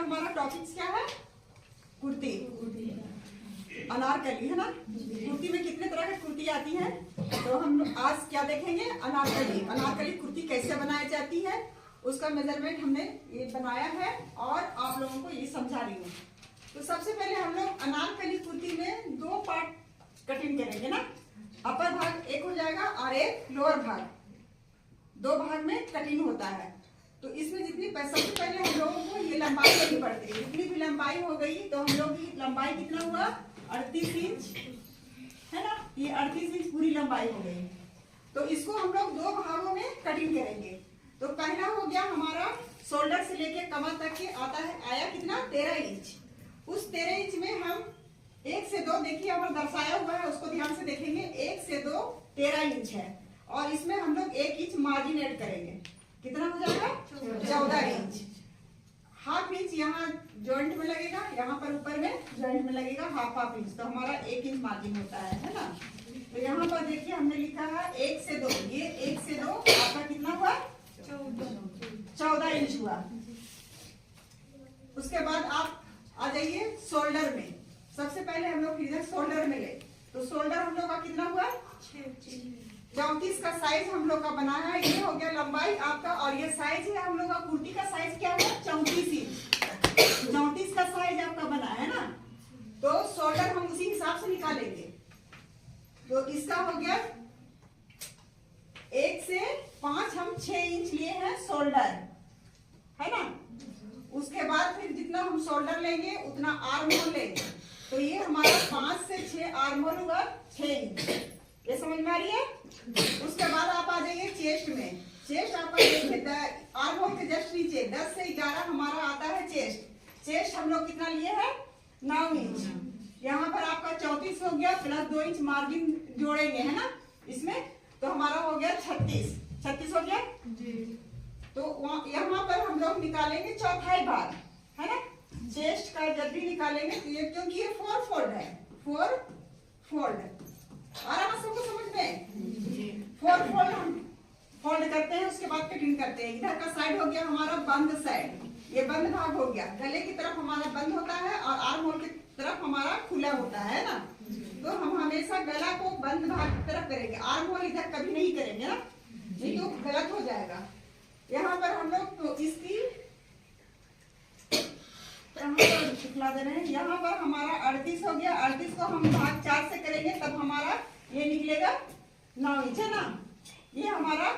हमारा टॉपिक क्या है? कुर्ती, अनारकली है ना। कुर्ती में कितने तरह की कुर्ती आती है, तो हम आज क्या देखेंगे? अनारकली। अनारकली कुर्ती कैसे बनाई जाती है उसका मेजरमेंट हमने ये बनाया है और आप लोगों को ये समझा रही हूँ। तो सबसे पहले हम लोग अनारकली कुर्ती में दो पार्ट कटिंग करेंगे ना। अपर भाग एक हो जाएगा और एक लोअर भाग, दो भाग में कटिंग होता है। तो इसमें जितनी सबसे पहले हम लोगों को ये लंबाई लेनी पड़ती है। जितनी भी लंबाई हो गई तो हम लोग की लंबाई कितना हुआ? 38 इंच है ना। ये 38 इंच पूरी लंबाई हो गई। तो इसको हम लोग दो भागों में कटिंग करेंगे। तो पहला हो गया हमारा शोल्डर से लेके कमर तक के आता है, आया कितना? 13 इंच। उस 13 इंच में हम 1 से 2, देखिए हमारा दर्शाया हुआ है उसको ध्यान से देखेंगे। 1 से 2 13 इंच है और इसमें हम लोग 1 इंच मार्जिन ऐड करेंगे। कितना हो जाएगा? 14 इंच। हाफ इंच यहाँ जॉइंट में लगेगा, यहाँ पर ऊपर में जॉइंट में लगेगा हाफ इंच। तो हमारा 1 इंच मार्जिन होता है ना। तो यहाँ पर देखिए हमने लिखा है 1 से 2, ये 1 से 2 आपका कितना हुआ? 14 इंच हुआ। उसके बाद आप आ जाइए शोल्डर में। सबसे पहले हम लोग इधर शोल्डर में गए तो शोल्डर हम लोग का कितना हुआ? 34 का साइज हम लोग का बना है। ये हो गया लंबाई आपका और ये साइज है हम लोग का कुर्ती का साइज क्या है? 34 इंच। 34 का साइज आपका बना है ना। तो शोल्डर हम उसी हिसाब से निकालेंगे। तो इसका हो गया 1 से 5 हम 6 इंच लिए हैं शोल्डर, है ना। उसके बाद फिर जितना हम शोल्डर लेंगे उतना आर्म होल लेंगे। तो ये हमारा 5 से 6 आर्म होल हुआ 6 इंच। ये समझ में आ रही है? उसके बाद आप आ जाइए चेस्ट में। चेस्ट आपका देखिए आर्म होल के जस्ट नीचे 10 से 11 हमारा आता है चेस्ट। चेस्ट हम लोग कितना लिए हैं? 9 इंच। यहाँ पर आपका 34 हो गया प्लस 2 इंच मार्जिन जोड़ेंगे, है ना इसमें। तो हमारा हो गया 36 हो गया जी। तो यहाँ पर हम लोग निकालेंगे चौथाई भाग, है ना। चेस्ट का जब भी निकालेंगे तो ये, क्योंकि ये 4 फोल्ड है, 4 फोल्ड आराम सबको समझ में। 4 फोल्ड हम फोल्ड करते हैं, उसके बाद कटिंग करते हैं। इधर का साइड हो गया हमारा बंद साइड, ये बंद भाग हो गया। गले की तरफ हमारा बंद होता है और आर्म होल की तरफ हमारा खुला होता है ना। तो हम हमेशा गला को बंद भाग की तरफ करेंगे, आर्म होल इधर कभी नहीं करेंगे ना, नहीं तो गलत हो जाएगा। यहाँ पर हम लोग तो इसकी दिखला दे रहे हैं। यहाँ पर हमारा 38 हो गया। 38 को हम भाग 4 से करेंगे तब हमारा ये निकलेगा 9 इंच, है ना। ये हमारा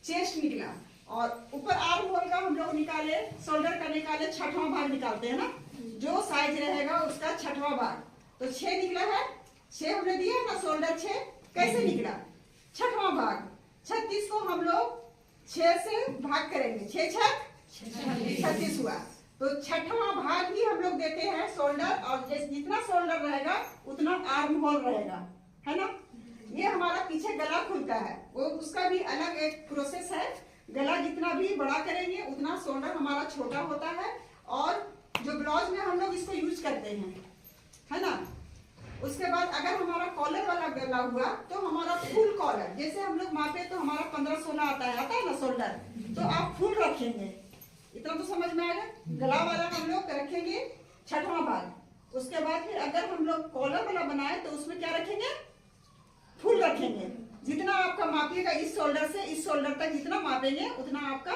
चेस्ट निकला। और ऊपर आर्म होल का हम लोग निकाले, शोल्डर का निकाले, 6वां भाग निकालते हैं ना। जो साइज रहेगा उसका 6वां भाग। तो 6 निकला है, 6 हमने दिया है ना शोल्डर 6। कैसे निकला? 6वां भाग। 36 को हम लोग 6 से भाग करेंगे, 6 6 36 हुआ। तो 6वां भाग ही हम लोग देते हैं शोल्डर, और जितना शोल्डर रहेगा उतना आर्म होल रहेगा, है ना। ये हमारा पीछे गला खुलता है, वो उसका भी अलग एक प्रोसेस है। गला जितना भी बड़ा करेंगे उतना शोल्डर हमारा छोटा होता है। और जो ब्लाउज में हम लोग इसको यूज करते हैं, है ना। उसके बाद अगर हमारा कॉलर वाला गला हुआ तो हमारा फुल कॉलर, जैसे हम लोग मापे तो हमारा 15-16 आता है ना शोल्डर, तो आप फुल रखेंगे। इतना तो समझ में आएगा। गला वाला हम लोग रखेंगे 6वां भाग। उसके बाद फिर अगर हम लोग कॉलर वाला बनाए तो उसमें क्या रखेंगे? फुल रखेंगे। जितना आपका मापिएगा इस शोल्डर से इस शोल्डर तक जितना मापेंगे उतना आपका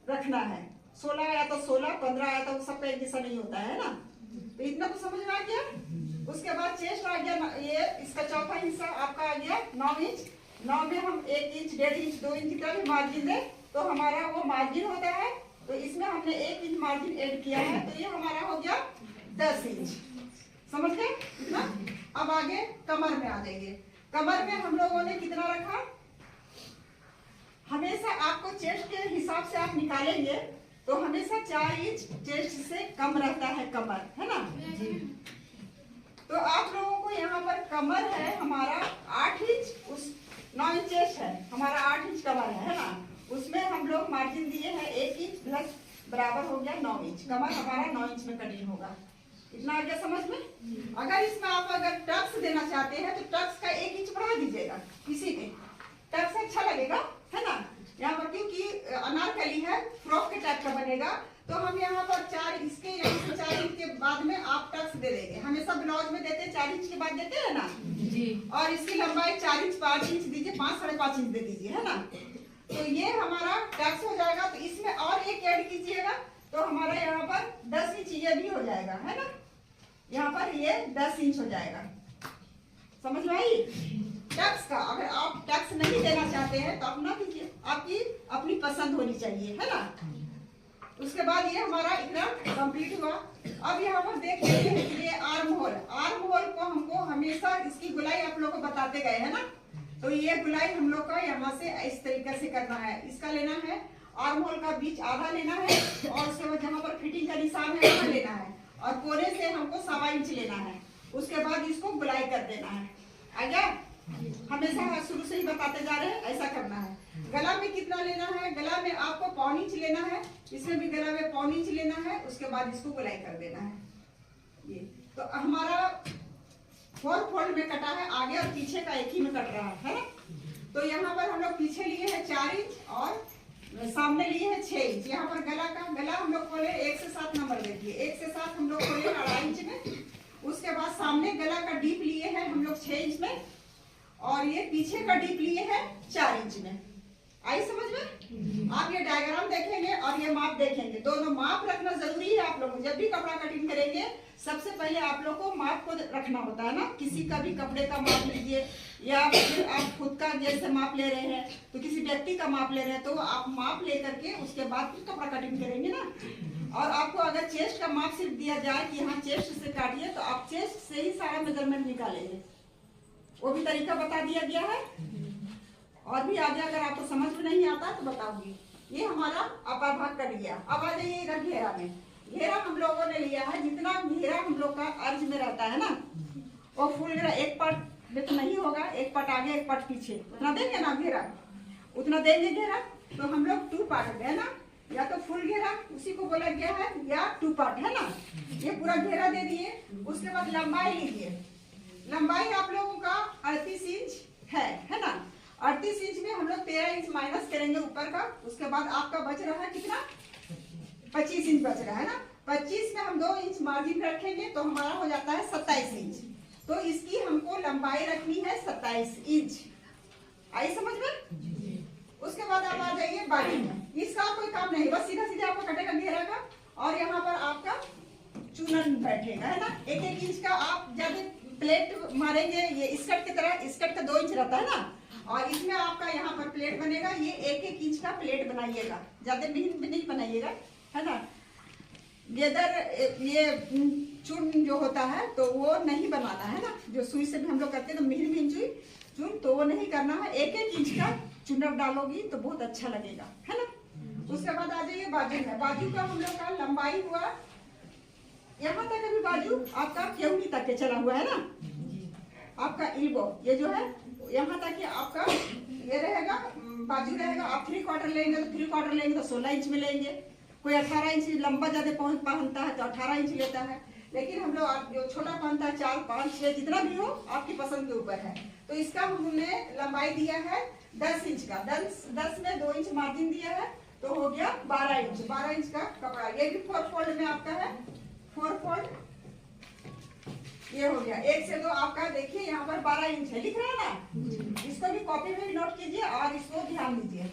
रखना है। 16 आया तो 16, 15 आया तो सबका एक जैसा नहीं होता है ना। तो इतना तो समझ में आ गया। उसके बाद चेस्ट आ गया, ये इसका चौथा हिस्सा आपका आ गया 9 इंच। 9 में हम 1 इंच, 1.5 इंच, 2 इंच की तरह मार्जिन दे तो हमारा वो मार्जिन होता है। तो इसमें हमने 1 इंच मार्जिन ऐड किया है, तो ये हमारा हो गया 10 इंच। समझ गए इतना? अब आगे कमर में आ जाइए। कमर में हम लोगों ने कितना रखा? हमेशा आपको चेस्ट के हिसाब से आप निकालेंगे तो हमेशा 4 इंच चेस्ट से कम रहता है कमर, है ना। तो आप लोगों को यहाँ पर कमर है हमारा 8 इंच, उस 9 इंच चेस्ट है हमारा, 8 इंच कमर है ना। उसमें हम लोग मार्जिन दिए हैं 1 इंच प्लस बराबर हो गया 9 इंच। कमर हमारा 9 इंच में कटिंग होगा। इतना आ गया समझ में। अगर इसमें आप अगर टक्स देना चाहते हैं तो टक्स का 1 इंच बढ़ा दीजिएगा, किसी पे टक्स अच्छा लगेगा, है ना। यहाँ पर क्योंकि अनारकली है, फ्रॉक के टाइप तक का बनेगा। तो हम यहाँ पर 4 इसके यहाँ से 4 इंच के बाद में आप टक्स दे देंगे। हमेशा ब्लाउज में देते हैं 4 इंच के बाद देते हैं ना जी। और इसकी लंबाई 4 इंच 5 इंच दीजिए, 5 साढ़े 5 इंच दे दीजिए, है ना। तो ये हमारा टक्स हो जाएगा। तो इसमें और एक ऐड कीजिएगा तो हमारा यहाँ पर 10 इंच ये भी हो जाएगा, है ना। यहाँ पर ये 10 इंच हो जाएगा, समझ में आई। टक्स का अगर आप टक्स नहीं देना चाहते हैं तो आप ना दीजिए, आपकी अपनी पसंद होनी चाहिए, है ना। उसके बाद ये हमारा इतना कंप्लीट हुआ। अब यहाँ पर देख लीजिए ये आर्म होल को हमको हमेशा इसकी गुलाई आप लोग को बताते गए है ना। तो ये गुलाई हम लोग का यहाँ से इस तरीके से करना है। इसका लेना है आर्म होल का बीच आधा लेना है और उसके बाद जहाँ पर फिटिंग का निशान है वहाँ लेना है और कोने से हमको 1.25 इंच लेना है। उसके बाद इसको गुलाई कर देना है। आगे हमेशा शुरू से ही बताते जा रहे हैं, ऐसा करना है। गला में कितना लेना है, गला में आपको 1.25 इंच लेना है, इसमें भी गला में 1.25 इंच लेना है। उसके बाद इसको गुलाई कर देना है। ये तो हमारा 4 फोल्ड में कटा है, आगे और पीछे का एक ही में कट रहा है ना। तो यहाँ पर हम लोग पीछे लिए हैं 4 इंच और सामने लिए हैं 6 इंच। यहाँ पर गला हम लोग खोले 1 से 7 नंबर देखिए, 1 से 7 हम लोग खोले 2.5 इंच में। उसके बाद सामने गला का डीप लिए हैं हम लोग 6 इंच में और ये पीछे का डीप लिए हैं 4 इंच में। आई समझ में। आप ये डायग्राम देखेंगे और ये माप देखेंगे, दोनों माप रखना जरूरी है। आप लोग जब भी कपड़ा कटिंग करेंगे सबसे पहले आप लोग को माप को रखना होता है ना। किसी का भी कपड़े का माप लीजिए या फिर आप खुद का जैसे माप ले रहे हैं तो किसी व्यक्ति का माप ले रहे हैं तो आप माप ले करके उसके बाद फिर कपड़ा कटिंग करेंगे ना। और आपको अगर चेस्ट का माप सिर्फ दिया जाए कि हाँ चेस्ट से काटिए तो आप चेस्ट से ही सारा मेजरमेंट निकालेंगे, वो भी तरीका बता दिया गया है। और भी आगे अगर आपको समझ में नहीं आता तो बताऊंगी। ये हमारा अपर भाग कर लिया। अब आ जाइए इधर घेरा में। घेरा हम लोगों ने लिया है, जितना घेरा हम लोग का अर्ज में रहता है ना वो फुल घेरा एक पार्ट में तो नहीं होगा, एक पार्ट आगे एक पार्ट पीछे, उतना देंगे ना घेरा, उतना देंगे घेरा। तो हम लोग 2 पार्ट है ना, या तो फुल घेरा उसी को बोला गया है या 2 पार्ट है ना। ये पूरा घेरा दे दिए। उसके बाद लंबाई लीजिए। लंबाई आप लोगों का 38 इंच है ना। 38 इंच में हम लोग 13 इंच माइनस करेंगे ऊपर का। उसके बाद आपका बच रहा है कितना, 25 इंच बच रहा है ना। 25 में हम 2 इंच मार्जिन रखेंगे तो हमारा हो जाता है 27 इंच। तो इसकी हमको लंबाई रखनी है 27 इंच। आई समझ में। उसके बाद आप आ जाइए बाजू में। इसका कोई काम नहीं, बस सीधा सीधा आपको कटेगा घेरा का और यहाँ पर आपका चूनन बैठेगा है ना। 1-1 इंच का आप जब प्लेट मारेंगे, ये स्कर्ट की तरह, स्कर्ट का 2 इंच रहता है ना और इसमें आपका यहाँ पर प्लेट बनेगा। ये 1-1 इंच का प्लेट बनाइएगा, ज्यादा मिहिन नहीं बनाइएगा, है ना। गेदर ये चून जो होता है तो वो नहीं बनाना है ना। जो सुई से भी हम लोग करते हैं तो मिहिन मिहिन चून तो वो नहीं करना है। 1-1 इंच का चुनर डालोगी तो बहुत अच्छा लगेगा, है ना। उसके बाद आ जाइए बाजू में। बाजू का हम लोग का लंबाई हुआ यहाँ तक, अभी बाजू आपका केवनी तक के चला हुआ है ना। आपका इल्बो ये जो है यहाँ तक आपका ये रहेगा, बाजू रहेगा। आप 3/4 लेंगे तो 3/4 लेंगे तो 16 इंच में लेंगे। कोई 18 इंच लंबा ज्यादा पहनता है तो 18 इंच लेता है। लेकिन हम लोग जो छोटा पहनता है 4, 5, 6 जितना भी हो आपकी पसंद के ऊपर है। तो इसका हमने लंबाई दिया है 10 इंच का। 10 में 2 इंच मार्जिन दिया है तो हो गया 12 इंच। 12 इंच का कपड़ा। ये भी 4 फोल्ड में आपका है, 4 फोल्ड ये हो गया। 1 से 2 आपका देखिए यहाँ पर 12 इंच है, लिख रहा है ना। इसको भी कॉपी में नोट कीजिए और इसको ध्यान दीजिए।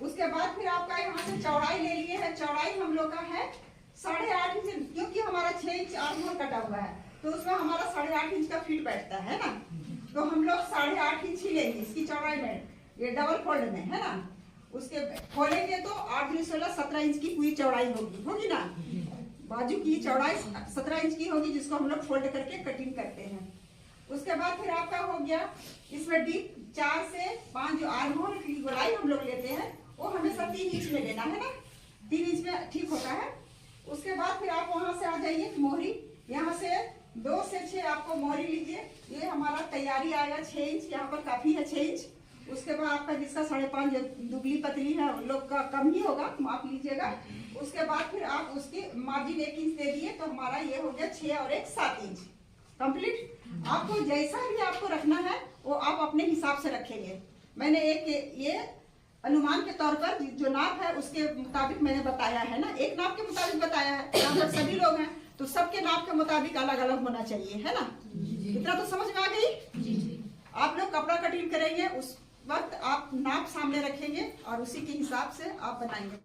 उसके बाद फिर आपका यहाँ से चौड़ाई ले लिए है। चौड़ाई हम लोग का है 8.5 इंच, क्योंकि हमारा 6 इंच आर्म होल कटा हुआ है तो उसमें हमारा 8.5 इंच का फिट बैठता है ना। तो हम लोग 8.5 इंच ही लेंगे इसकी चौड़ाई में, ये डबल फोल्ड में है ना। उसके खोलेंगे तो 8 × 16 17 इंच की पूरी चौड़ाई होगी ना। बाजू की चौड़ाई 17 इंच की होगी जिसको हम लोग फोल्ड करके कटिंग करते हैं। उसके बाद फिर आपका हो गया इसमें डीप 4 से 5 जो आर्म होल की गोलाई हम लोग लेते हैं वो हमेशा 3 इंच में लेना है ना। 3 इंच में ठीक होता है। उसके बाद फिर आप वहां से आ जाइए मोहरी। यहाँ से 2 से 6 आपको मोहरी लीजिए। ये हमारा तैयारी आएगा 6 इंच, यहाँ पर काफी है 6 इंच। उसके बाद आपका जिसका 5.5 दुबली पतली है उन लोग का कम ही होगा, माप लीजिएगा। उसके बाद फिर आप उसकी मार्जिन 1 इंच दे दिए तो हमारा ये हो गया 6 और 1 7 इंच कंप्लीट। आपको जैसा भी आपको रखना है वो आप अपने हिसाब से रखेंगे। मैंने एक ये अनुमान के तौर पर जो नाप है उसके मुताबिक मैंने बताया है ना, एक नाप के मुताबिक बताया है। यहाँ पर सभी लोग हैं तो सबके नाप के मुताबिक अलग अलग होना चाहिए, है ना। इतना तो समझ में आ गई। आप लोग कपड़ा कटिंग करेंगे उस वक्त आप नाप सामने रखेंगे और उसी के हिसाब से आप बनाएंगे।